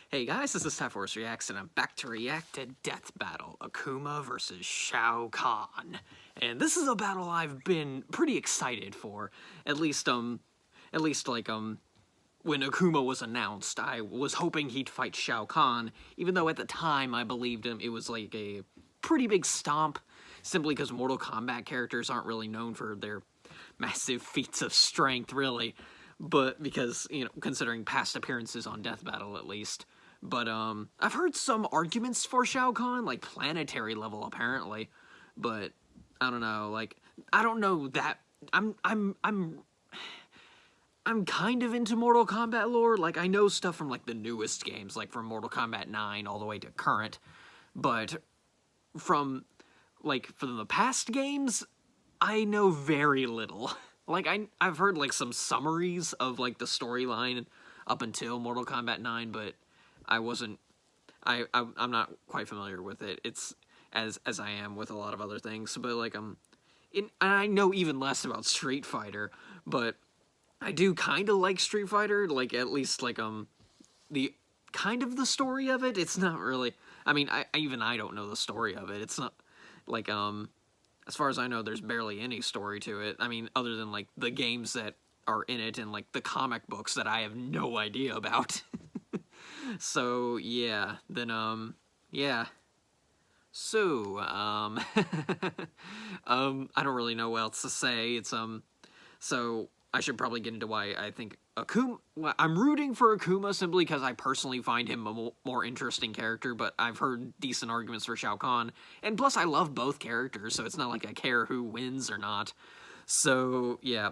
Hey guys, this is Force Reacts, and I'm back to react to Death Battle, Akuma versus Shao Kahn. And this is a battle I've been pretty excited for. At least when Akuma was announced, I was hoping he'd fight Shao Kahn, even though at the time I believed a pretty big stomp, simply because Mortal Kombat characters aren't really known for their massive feats of strength, really. But because, considering past appearances on Death Battle at least. But I've heard some arguments for Shao Kahn, like planetary level apparently, but I don't know, I don't know that I'm kind of into Mortal Kombat lore. I know stuff from the newest games, from Mortal Kombat 9 all the way to current, but from the past games, I know very little. I've heard some summaries of the storyline up until Mortal Kombat 9, but I'm not quite familiar with it. It's as I am with a lot of other things, but and I know even less about Street Fighter, but I do kind of like Street Fighter, at least the kind of the story of it. It's not really, I mean, I don't know the story of it. It's not as far as I know, there's barely any story to it. I mean, other than the games that are in it and the comic books that I have no idea about. So, yeah, then, yeah. So, I don't really know what else to say. It's, so I should probably get into why I think Akuma, I'm rooting for Akuma simply because I personally find him a more interesting character, but I've heard decent arguments for Shao Kahn, and plus I love both characters, so it's not like I care who wins or not. So, yeah.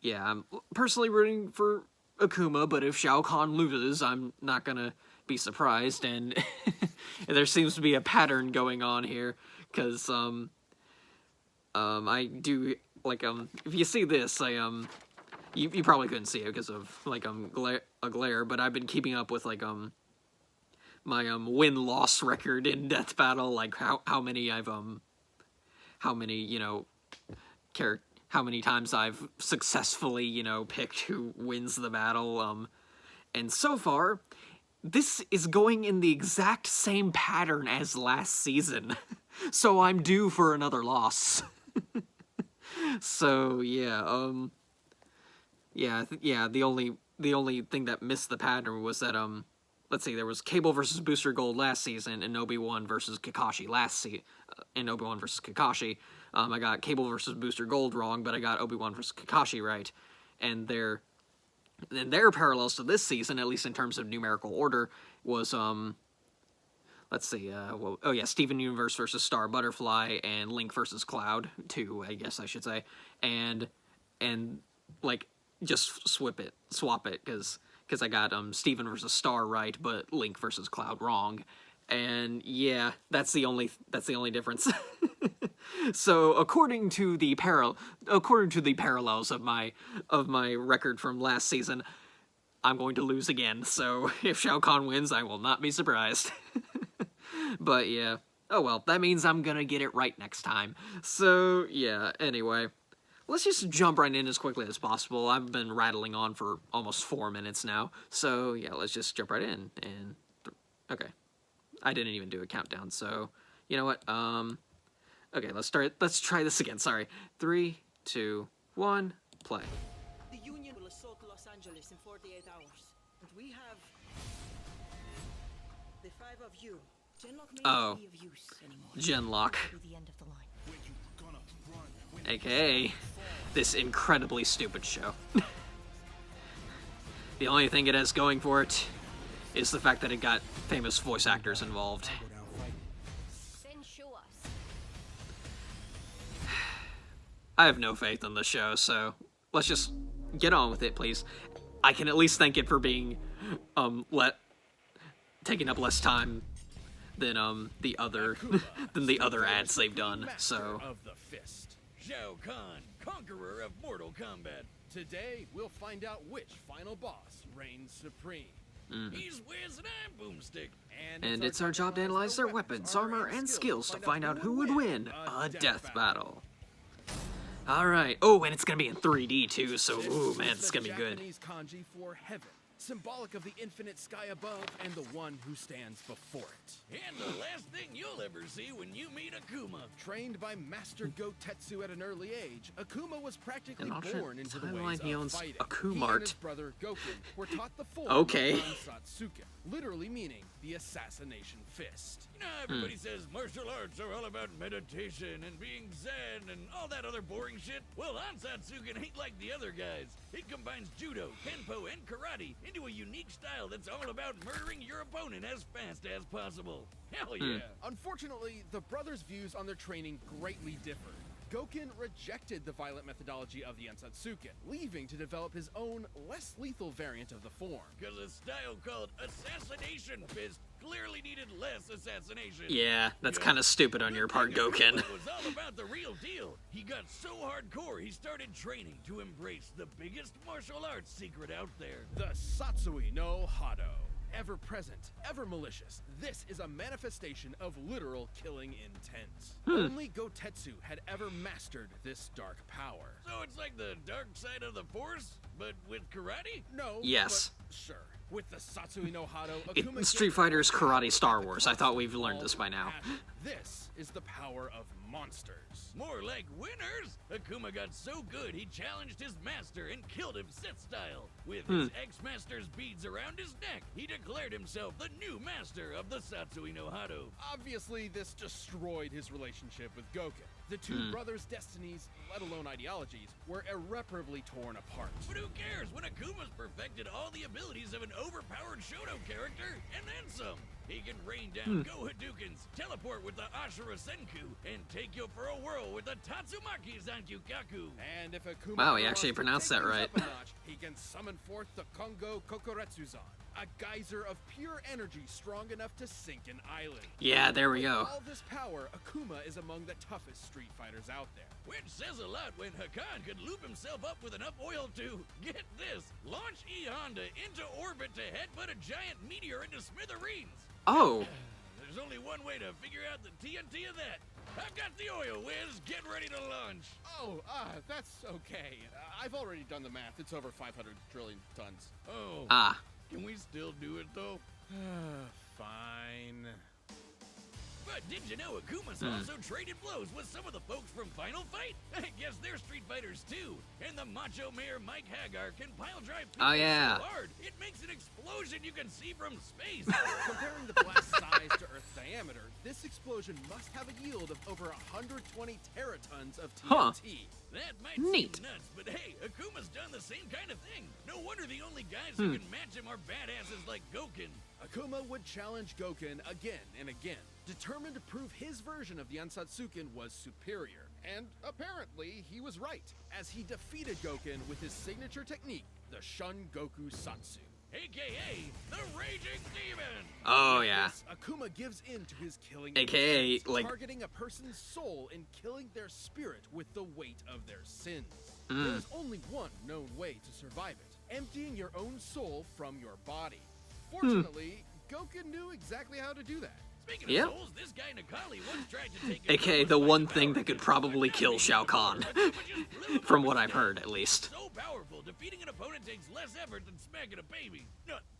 Yeah, I'm personally rooting for Akuma, but if Shao Kahn loses, I'm not gonna be surprised, and there seems to be a pattern going on here, because, I do, if you see this, you probably couldn't see it because of, a glare, but I've been keeping up with, my, win-loss record in Death Battle, how many I've, how many, how many times I've successfully, picked who wins the battle, and so far, this is going in the exact same pattern as last season, so I'm due for another loss. So, yeah, the only thing that missed the pattern was that, let's see, there was Cable versus Booster Gold last season, and Obi-Wan versus Kakashi Obi-Wan versus Kakashi. I got Cable versus Booster Gold wrong, but I got Obi-Wan versus Kakashi right. And their parallels to this season, at least in terms of numerical order, was, let's see, Steven Universe versus Star Butterfly, and Link versus Cloud, 2, I guess I should say. And just swap it, because I got, Steven versus Star right, but Link versus Cloud wrong. And yeah, that's the only difference. So according to the parallels of my record from last season, I'm going to lose again. So if Shao Kahn wins, I will not be surprised. But yeah, oh well, that means I'm gonna get it right next time. So yeah, anyway, let's just jump right in as quickly as possible. I've been rattling on for almost 4 minutes now. So yeah, let's just jump right in. And okay, I didn't even do a countdown, so you know what? Okay, let's try this again. Sorry. 3, 2, 1, play. The Union will assault Los Angeles in 48 hours. And we have the 5 of you. Genlock may not be of use anymore. Genlock. The end of the line. AKA this incredibly stupid show. The only thing it has going for it is the fact that it got famous voice actors involved. Then show us. I have no faith in the show, so let's just get on with it, please. I can at least thank it for being, taking up less time than, the other ads they've done, so. Of the fist. Shao Kahn, conqueror of Mortal Kombat. Today, we'll find out which final boss reigns supreme. He's Wiz and I'm Boomstick. And it's our job to analyze their weapons, armor, and skills to find out who would win a death battle. Alright. Oh, and it's gonna be in 3D too, so ooh man, it's gonna be good. Japanese kanji for heaven. symbolic of the infinite sky above and the one who stands before it. And the last thing you'll ever see when you meet Akuma. Trained by Master Gotetsu at an early age, Akuma was practically An alternate born into the timeline, ways he of owns fighting. Akumart. He and his brother Goken were taught the form Okay. of Ansatsuken, literally meaning the assassination fist. You know, everybody says martial arts are all about meditation and being zen and all that other boring shit. Well, Ansatsuken ain't like the other guys. It combines judo, kenpo, and karate into a unique style that's all about murdering your opponent as fast as possible. Hell yeah. Unfortunately, the brothers' views on their training greatly differed. Goken rejected the violent methodology of the Ansatsuken, leaving to develop his own, less lethal variant of the form. Because a style called Assassination Fist clearly needed less assassination. Yeah, that's kind of stupid on your part, Goken. It was all about the real deal. He got so hardcore, he started training to embrace the biggest martial arts secret out there. The Satsui no Hado. Ever present, ever malicious, this is a manifestation of literal killing intent. Only Gotetsu had ever mastered this dark power. So it's like the dark side of the force, but with karate? No, Yes. but sure. With the Satsui no Hado, It, Akuma Street gets Fighter's all Karate Star the Wars. I thought we've all learned this by now. passion. This is the power of monsters. More like winners. Akuma got so good he challenged his master and killed him Sith style. With his ex-master's beads around his neck, he declared himself the new master of the Satsui no Hado. Obviously, this destroyed his relationship with Goken. The two brothers' destinies, let alone ideologies, were irreparably torn apart. But who cares when Akuma's perfected all the abilities of an overpowered Shoto character and then some? He can rain down Go Hadoukens, teleport with the Ashura Senku, and take you for a whirl with the Tatsumaki Zankyukaku. And if Akuma Wow, he wants actually to pronounced take that things right. up a notch, he can summon forth the Kongo Kokoretsuzan, a geyser of pure energy strong enough to sink an island. Yeah, there we With go. all this power, Akuma is among the toughest Street Fighters out there. Which says a lot when Hakan could loop himself up with enough oil to, get this, launch E-Honda into orbit to headbutt a giant meteor into smithereens. Oh, There's only one way to figure out the TNT of that. I've got the oil whiz. Get ready to launch. Oh, that's okay. I've already done the math. It's over 500 trillion tons. Oh, can we still do it though? Fine. But did you know Akuma's also traded blows with some of the folks from Final Fight? I guess they're Street Fighters too. And the Macho Mayor Mike Hagar can pile drive people Oh, yeah. so hard it makes an explosion you can see from space. Comparing the blast size to Earth's diameter, this explosion must have a yield of over 120 teratons of TNT. That might Neat. seem nuts, but hey, Akuma's done the same kind of thing. No wonder the only guys who can match him are badasses like Goken. Akuma would challenge Goken again and again, determined to prove his version of the Ansatsuken was superior. And apparently, he was right, as he defeated Goken with his signature technique, the Shun Goku Satsu. AKA the Raging Demon. oh yeah. This, Akuma gives in to his killing AKA, instincts, like- targeting a person's soul and killing their spirit with the weight of their sins. There is only one known way to survive it, emptying your own soul from your body. Fortunately, Goken knew exactly how to do that. Speaking Yeah. of souls, this guy Nakali once tried to take AKA Akuma's the one mighty thing power that could to probably Akuma kill Shao Kahn. Akuma just blew him From up what I've instead. heard, at least. So powerful, defeating an opponent takes less effort than smacking a baby.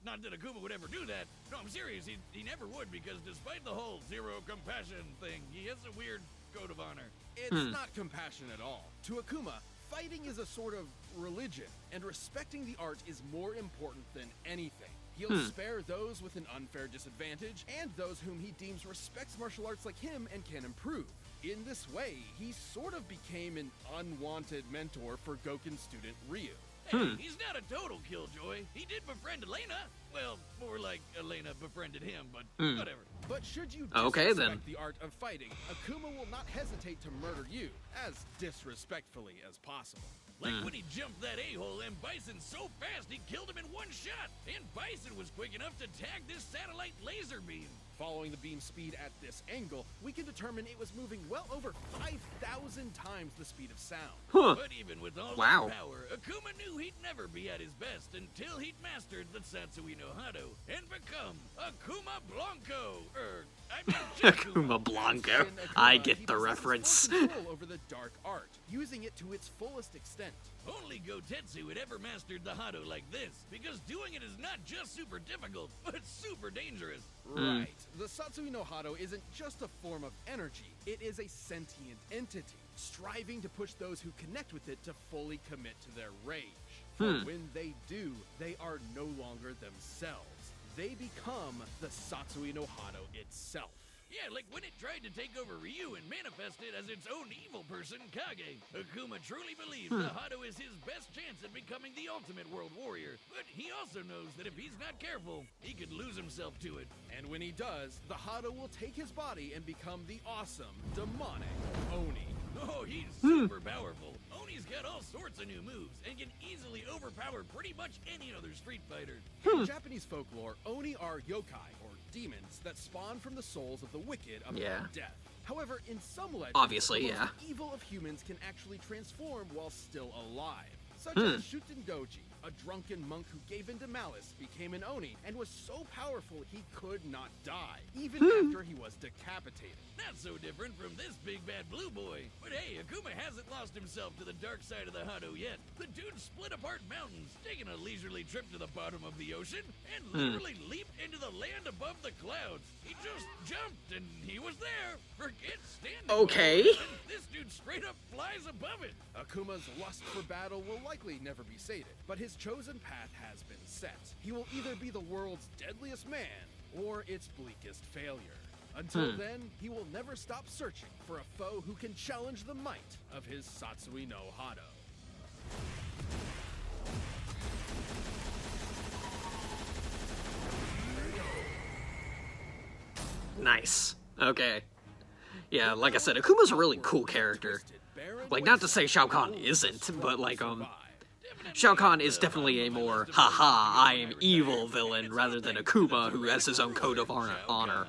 Not that Akuma would ever do that. No, I'm serious, he never would, because despite the whole zero compassion thing, he has a weird code of honor. It's not compassion at all. To Akuma, fighting is a sort of religion, and respecting the art is more important than anything. He'll spare those with an unfair disadvantage, and those whom he deems respects martial arts like him and can improve. In this way, he sort of became an unwanted mentor for Goken's student Ryu. Hey, he's not a total killjoy. He did befriend Elena. Well, more like Elena befriended him, but whatever. But should you Okay, disrespect then. the art of fighting, Akuma will not hesitate to murder you as disrespectfully as possible. Like when he jumped that a-hole and Bison so fast he killed him in one shot. And Bison was quick enough to tag this satellite laser beam. Following the beam speed at this angle, we can determine it was moving well over 5,000 times the speed of sound. Huh. But even with all Wow. that power, Akuma knew he'd never be at his best until he'd mastered the Satsui no Hado. And because become Akuma Blanco. I mean Jakuma. Akuma Blanco. In Akuma, I he get the possesses reference. full control over the dark art, using it to its fullest extent. Only Gotetsu had ever mastered the Hado like this, because doing it is not just super difficult, but super dangerous. Right. The Satsui no Hado isn't just a form of energy, it is a sentient entity, striving to push those who connect with it to fully commit to their rage. For when they do, they are no longer themselves. They become the Satsui no Hado itself. Yeah, like when it tried to take over Ryu and manifest it as its own evil person, Kage. Akuma truly believes the Hado is his best chance at becoming the ultimate world warrior. But he also knows that if he's not careful, he could lose himself to it. And when he does, the Hado will take his body and become the awesome, demonic Oni. Oh, he's super powerful. Oni's got all sorts of new moves and can easily overpower pretty much any other Street Fighter. In Japanese folklore, Oni are yokai, or demons, that spawn from the souls of the wicked upon death. However, in some legends, Obviously, the most yeah. evil of humans can actually transform while still alive. Such as Shuten Doji, a drunken monk who gave in to malice, became an Oni, and was so powerful he could not die, even after he was decapitated. Not so different from this big bad blue boy. But hey, Akuma hasn't lost himself to the dark side of the Hado yet. The dude split apart mountains, taking a leisurely trip to the bottom of the ocean, and literally leaped into the land above the clouds. He just jumped, and he was there. Forget standing. Okay. above it, and this dude straight up flies above it. Akuma's lust for battle will likely never be sated, but his chosen path has been set. He will either be the world's deadliest man, or its bleakest failure. Until then, he will never stop searching for a foe who can challenge the might of his Satsui no Hado. Nice. Okay. Yeah, like I said, Akuma's a really cool character. Like, not to say Shao Kahn isn't, but like, Shao Kahn is definitely a more, haha, I am evil villain, rather than Akuma, who has his own code of honor.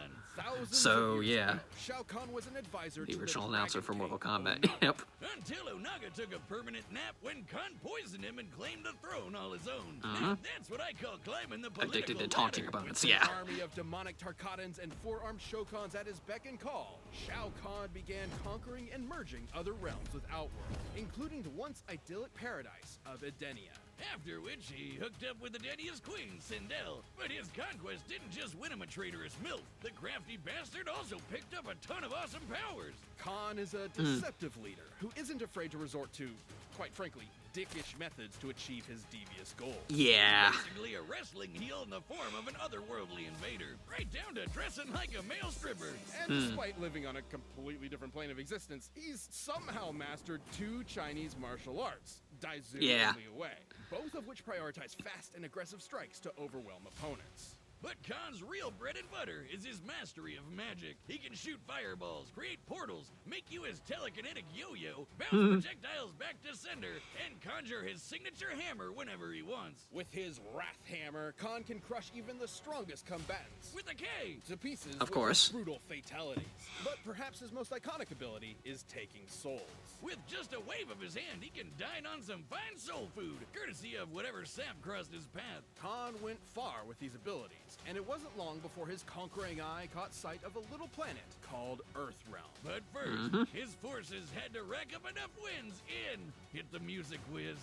So, yeah. Shao Kahn was an advisor The to original the announcer Dragon for Mortal King, Kombat. Oooh. Yep. Until Onaga took a permanent nap when Khan poisoned him and claimed the throne all his own. Now, that's what I call climbing the political Addicted to taunting ladder. opponents, With yeah. an army of demonic Tarkatans and four-armed Shokans at his beck and call, Shao Kahn began conquering and merging other realms with Outworld, including the once idyllic paradise of Edenia. After which he hooked up with Edenia's queen, Sindel. But his conquest didn't just win him a traitorous milk. The crafty bastard also picked up a ton of awesome powers. Khan is a deceptive leader who isn't afraid to resort to, quite frankly, dickish methods to achieve his devious goals. Yeah. Basically a wrestling heel in the form of an otherworldly invader. Right down to dressing like a male stripper. And despite living on a completely different plane of existence, he's somehow mastered 2 Chinese martial arts, Daizu Yeah. and Liu Wei, both of which prioritize fast and aggressive strikes to overwhelm opponents. But Khan's real bread and butter is his mastery of magic. He can shoot fireballs, create portals, make you his telekinetic yo-yo, bounce projectiles back to sender, and conjure his signature hammer whenever he wants. With his Wrath Hammer, Khan can crush even the strongest combatants With a K! to pieces Of with course. his brutal fatalities. But perhaps his most iconic ability is taking souls. With just a wave of his hand, he can dine on some fine soul food, courtesy of whatever sap crossed his path. Khan went far with these abilities, and it wasn't long before his conquering eye caught sight of a little planet called Earthrealm. But first, his forces had to rack up enough wins in Hit the Music Whiz.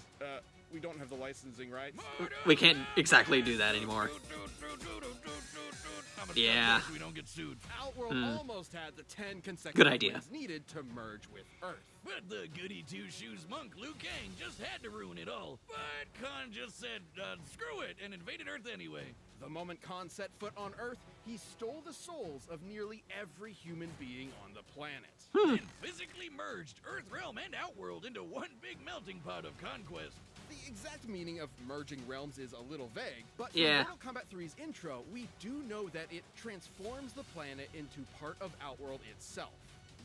We don't have the licensing rights. We can't exactly do that anymore. I'ma stop Yeah. this so we don't get sued. Outworld almost had the 10 consecutive Good idea. wins needed to merge with Earth. But the goody two-shoes monk Liu Kang just had to ruin it all. But Khan just said, screw it, and invaded Earth anyway. The moment Khan set foot on Earth, he stole the souls of nearly every human being on the planet. And physically merged Earthrealm and Outworld into one big melting pot of conquest. The exact meaning of merging realms is a little vague, but Yeah. from Mortal Kombat 3's intro, we do know that it transforms the planet into part of Outworld itself.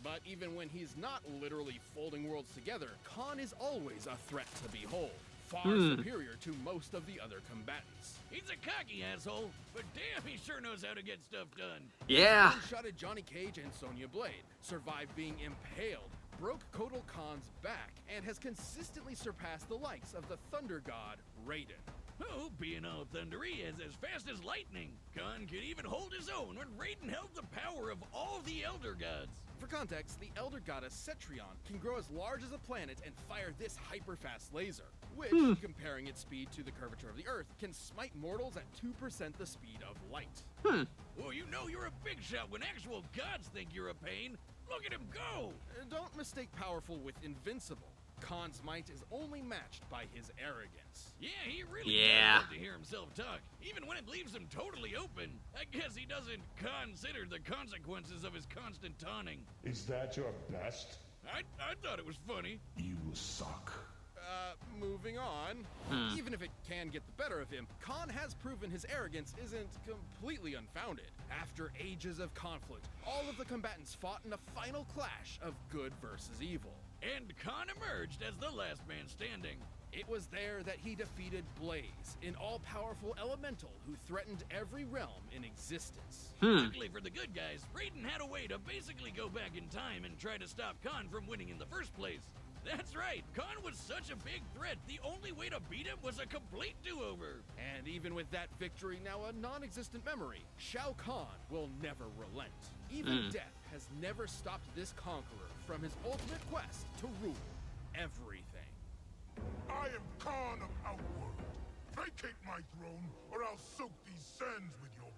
But even when he's not literally folding worlds together, Khan is always a threat to behold, far superior to most of the other combatants. He's a cocky asshole, but damn, he sure knows how to get stuff done. Yeah. One-shotted Johnny Cage and Sonya Blade, survived being impaled, broke Kotal Khan's back, and has consistently surpassed the likes of the Thunder God, Raiden. Oh, being all thundery is as fast as lightning. Kahn could even hold his own when Raiden held the power of all the Elder Gods. For context, the Elder Goddess Cetrion can grow as large as a planet and fire this hyper-fast laser, which, comparing its speed to the curvature of the Earth, can smite mortals at 2% the speed of light. Oh, you know you're a big shot when actual gods think you're a pain. Look at him go! Don't mistake powerful with invincible. Kahn's might is only matched by his arrogance. Yeah, he really Yeah. does love to hear himself talk, even when it leaves him totally open. I guess he doesn't consider the consequences of his constant taunting. Is that your best? I thought it was funny. You suck. Moving on. Even if it can get the better of him, Kahn has proven his arrogance isn't completely unfounded. After ages of conflict, all of the combatants fought in a final clash of good versus evil. And Kahn emerged as the last man standing. It was there that he defeated Blaze, an all-powerful elemental who threatened every realm in existence. Luckily for the good guys, Raiden had a way to basically go back in time and try to stop Kahn from winning in the first place. That's right, Kahn was such a big threat, the only way to beat him was a complete do-over. And even with that victory now a non-existent memory, Shao Kahn will never relent. Even death has never stopped this conqueror from his ultimate quest to rule everything. I am Khan of Outworld. Vacate my throne, or I'll soak these sands with your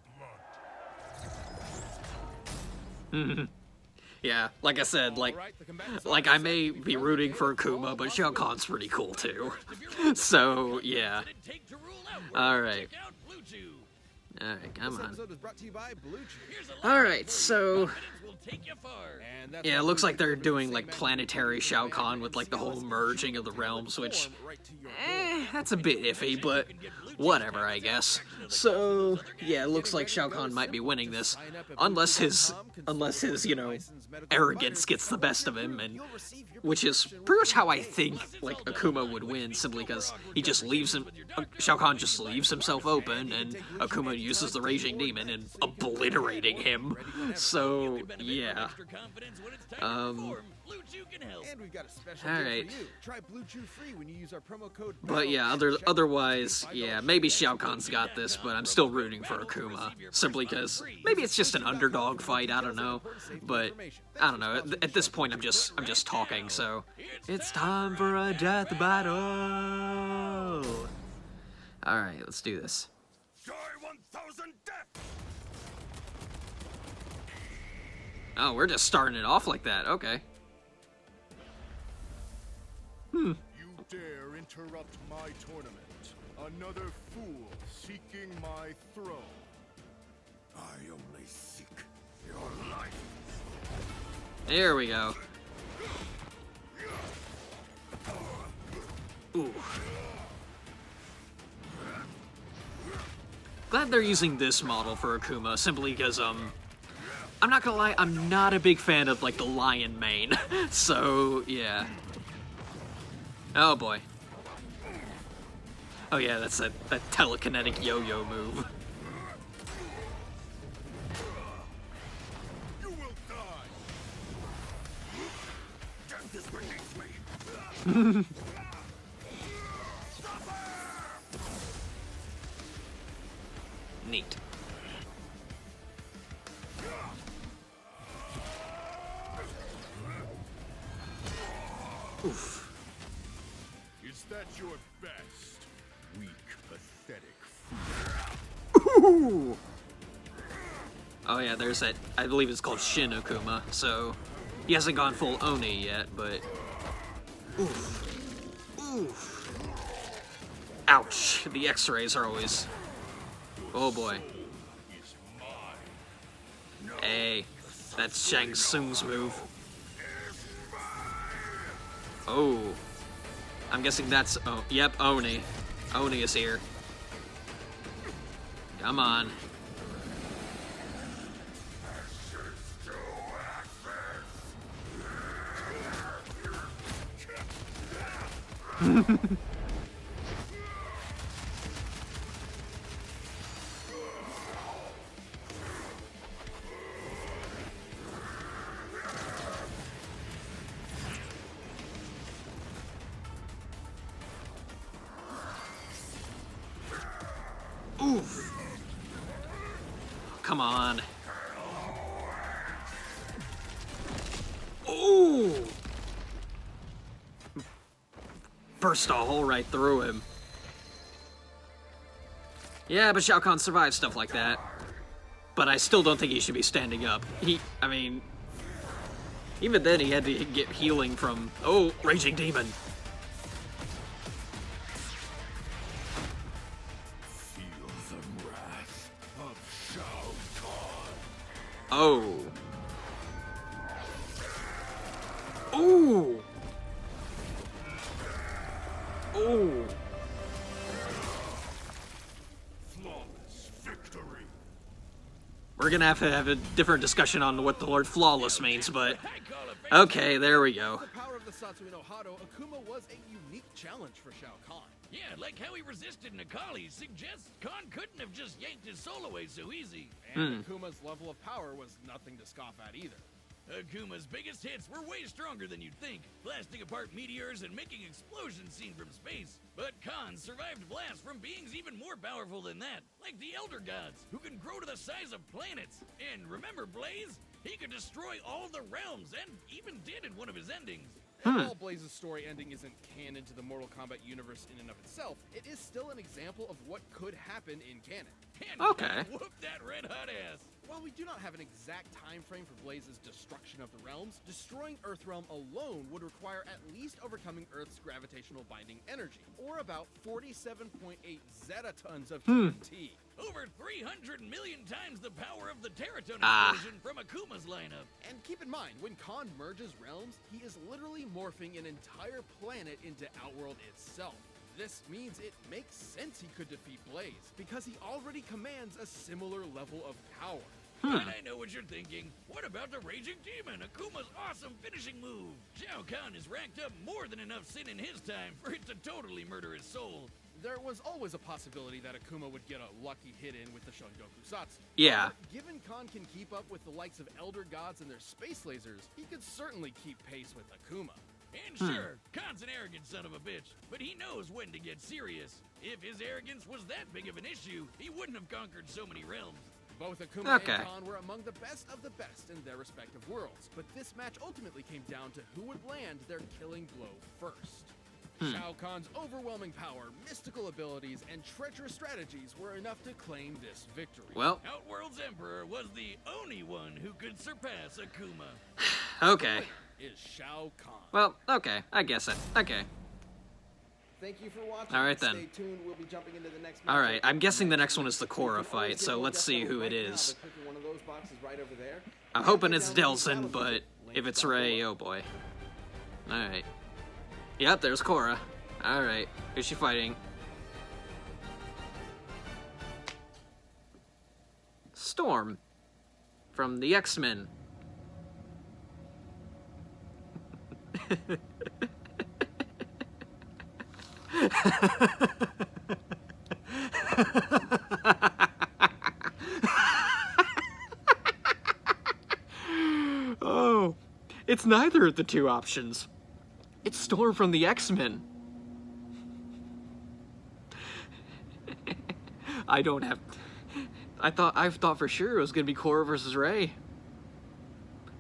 blood. Yeah, like I said, like Alright, the combatants like are I may set. be rooting for Akuma, but Shao Kahn's pretty cool too. So yeah. It'd take to rule out. All right. Check out Blue Chew. All right, come This on. episode is brought to you by Blue Chew. Here's a All lesson right, for you. so Confidence will take you far. And that's yeah, why it looks Blue like Chew they're delivers doing the like same planetary magic Shao and Kahn with like the whole seamless merging of the control realms, which right to your that's a bit iffy, but whatever, I guess. So yeah, it looks like Shao Kahn might be winning this, unless his arrogance gets the best of him, and which is pretty much how I think like Akuma would win, simply because he just leaves him. Shao Kahn just leaves himself open, and Akuma uses the Raging Demon and obliterating him. So yeah. Blue Chew can help. And we've got a special All deal right. for you. Try Blue Chew free when you use our promo code. But yeah, otherwise, yeah, maybe Shao Kahn's got this, but I'm still rooting for Akuma, simply because maybe it's just an underdog fight. I don't know, but I don't know. At this point, I'm just talking. So it's time for a death battle. All right, let's do this. Die 1,000 death! Oh, we're just starting it off like that. Okay. You dare interrupt my tournament. Another fool seeking my throne. I only seek your life. There we go. Ooh. Glad they're using this model for Akuma, simply because, I'm not gonna lie, I'm not a big fan of, like, the lion mane. So, yeah. Oh, boy. Oh, yeah, that's that telekinetic yo-yo move. You will die. Death is beneath me. Neat. Oof. Is that your best? Weak, pathetic Ooh. Oh yeah, there's that, I believe it's called Shin Akuma, so he hasn't gone full Oni yet, but oof. Oof. Ouch, the x-rays are always, oh boy. is mine. Hey, that's Shang Tsung's move. Oh, I'm guessing that's, oh, yep, Oni. Oni is here. Come on. come on. Ooh! Burst a hole right through him. Yeah, but Shao Kahn survived stuff like that. But I still don't think he should be standing up. I mean... Even then, he had to get healing from... Oh, Raging Demon. Feel the wrath of Shao Kahn. Oh. Ooh! Ooh! Flawless victory. We're gonna have to have a different discussion on what the word flawless means, but... Okay, there we go. The power of the Satsui no Hado, Akuma was a unique challenge for Shao Kahn. Yeah, like how he resisted Nakali suggests Kahn couldn't have just yanked his soul away so easy. And Akuma's level of power was nothing to scoff at either. Akuma's biggest hits were way stronger than you'd think, blasting apart meteors and making explosions seen from space. But Kahn survived blasts from beings even more powerful than that, like the Elder Gods, who can grow to the size of planets. And remember Blaze? He could destroy all the realms, and even did in one of his endings. And while Blaze's story ending isn't canon to the Mortal Kombat universe in and of itself, it is still an example of what could happen in canon. And Okay. whoop that red hot ass. While we do not have an exact time frame for Blaze's destruction of the realms, destroying Earthrealm alone would require at least overcoming Earth's gravitational binding energy, or about 47.8 zetatons of TNT. Over 300 million times the power of the Teraton Ah. explosion from Akuma's lineup. And keep in mind, when Kahn merges realms, he is literally morphing an entire planet into Outworld itself. This means it makes sense he could defeat Blaze, because he already commands a similar level of power. And I know what you're thinking. What about the Raging Demon, Akuma's awesome finishing move? Shao Kahn has racked up more than enough sin in his time for it to totally murder his soul. There was always a possibility that Akuma would get a lucky hit in with the Shungoku Satsu. Yeah. But given Kahn can keep up with the likes of Elder Gods and their space lasers, he could certainly keep pace with Akuma. And sure, Khan's an arrogant son of a bitch, but he knows when to get serious. If his arrogance was that big of an issue, he wouldn't have conquered so many realms. Both Akuma Okay. and Kahn were among the best of the best in their respective worlds, but this match ultimately came down to who would land their killing blow first. Shao Kahn's overwhelming power, mystical abilities, and treacherous strategies were enough to claim this victory. Well, Outworld's Emperor was the only one who could surpass Akuma. okay. Is Shao Kahn. Well, okay. I guess it. Okay. Thank you for watching. All right, then. Stay tuned. We'll be jumping into the next All right, matchup. I'm guessing the next one is the You can Korra always fight, get so more let's depth see on who right it now is. by clicking one of those boxes right over there. I'm You hoping can it's download the Delson, battle but music. if Links it's down Ray, below. oh boy. Alright. Yep, there's Korra. Alright, who's she fighting? Storm. From the X-Men. Oh, it's neither of the two options. It's Storm from the X-Men. I don't have... I thought for sure it was gonna be Korra versus Ray.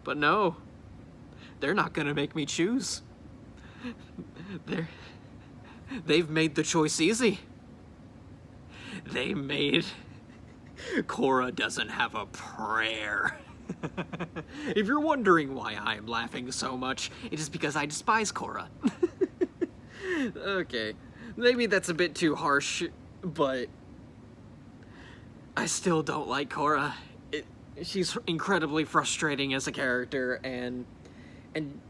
But no. They're not gonna make me choose. They've made the choice easy. They made... Korra doesn't have a prayer. If you're wondering why I'm laughing so much, it is because I despise Korra. Okay, maybe that's a bit too harsh, but I still don't like Korra. She's incredibly frustrating as a character, and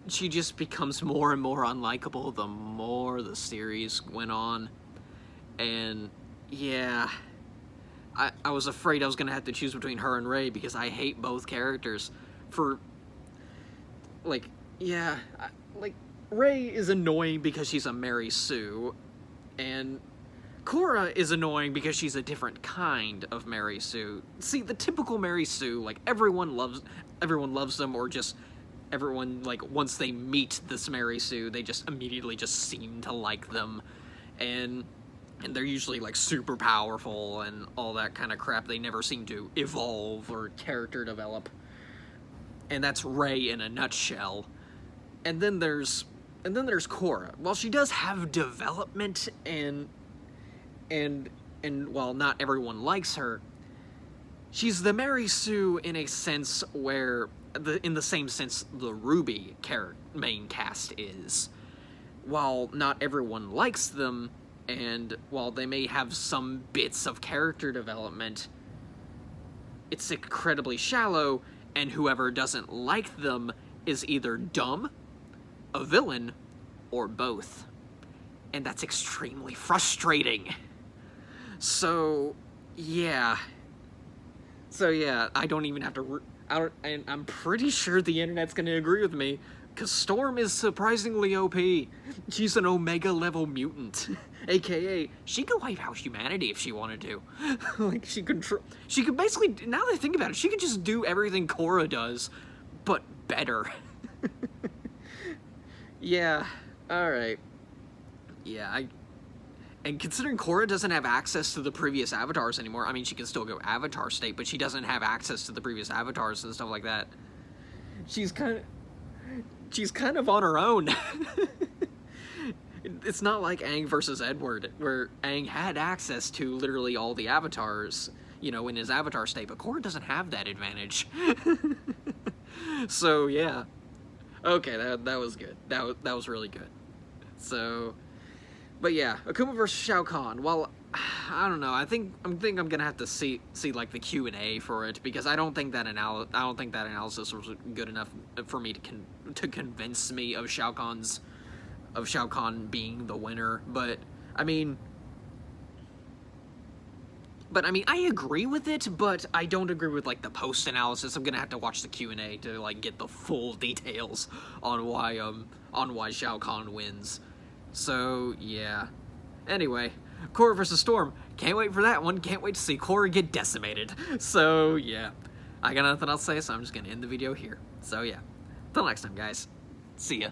she just becomes more and more unlikable the more the series went on. And yeah, I was afraid I was gonna have to choose between her and Ray because I hate both characters. For like, yeah, like Ray is annoying because she's a Mary Sue, and Korra is annoying because she's a different kind of Mary Sue. See, the typical Mary Sue, like everyone loves them, or just everyone, like, once they meet this Mary Sue, they just immediately just seem to like them. And and they're usually like super powerful and all that kind of crap. They never seem to evolve or character develop. And that's Rey in a nutshell. And then there's Korra. While she does have development and while not everyone likes her, she's the Mary Sue in a sense where in the same sense the Ruby main cast is. While not everyone likes them, and while they may have some bits of character development, it's incredibly shallow, and whoever doesn't like them is either dumb, a villain, or both. And that's extremely frustrating. So, yeah. I don't even have to... and I'm pretty sure the internet's gonna agree with me, because Storm is surprisingly OP. She's an Omega-level mutant. AKA, she could wipe out humanity if she wanted to. Like, she could basically, now that I think about it, she could just do everything Korra does, but better. Yeah, alright. Yeah, and considering Korra doesn't have access to the previous avatars anymore, I mean, she can still go Avatar state, but she doesn't have access to the previous avatars and stuff like that. She's kind of on her own. It's not like Aang versus Edward, where Aang had access to literally all the avatars, you know, in his avatar state, but Korra doesn't have that advantage. So, yeah. Okay, that was good. That was really good. So, but yeah, Akuma versus Shao Kahn. Well, I don't know. I think I'm gonna have to see like the Q&A for it, because I don't think that analysis was good enough for me to convince me of Shao Kahn being the winner. But I mean, I agree with it, but I don't agree with like the post analysis. I'm gonna have to watch the Q&A to like get the full details on why Shao Kahn wins. So yeah. Anyway, Korra versus Storm. Can't wait for that one. Can't wait to see Korra get decimated. So yeah, I got nothing else to say, so I'm just gonna end the video here. So yeah, till next time, guys. See ya.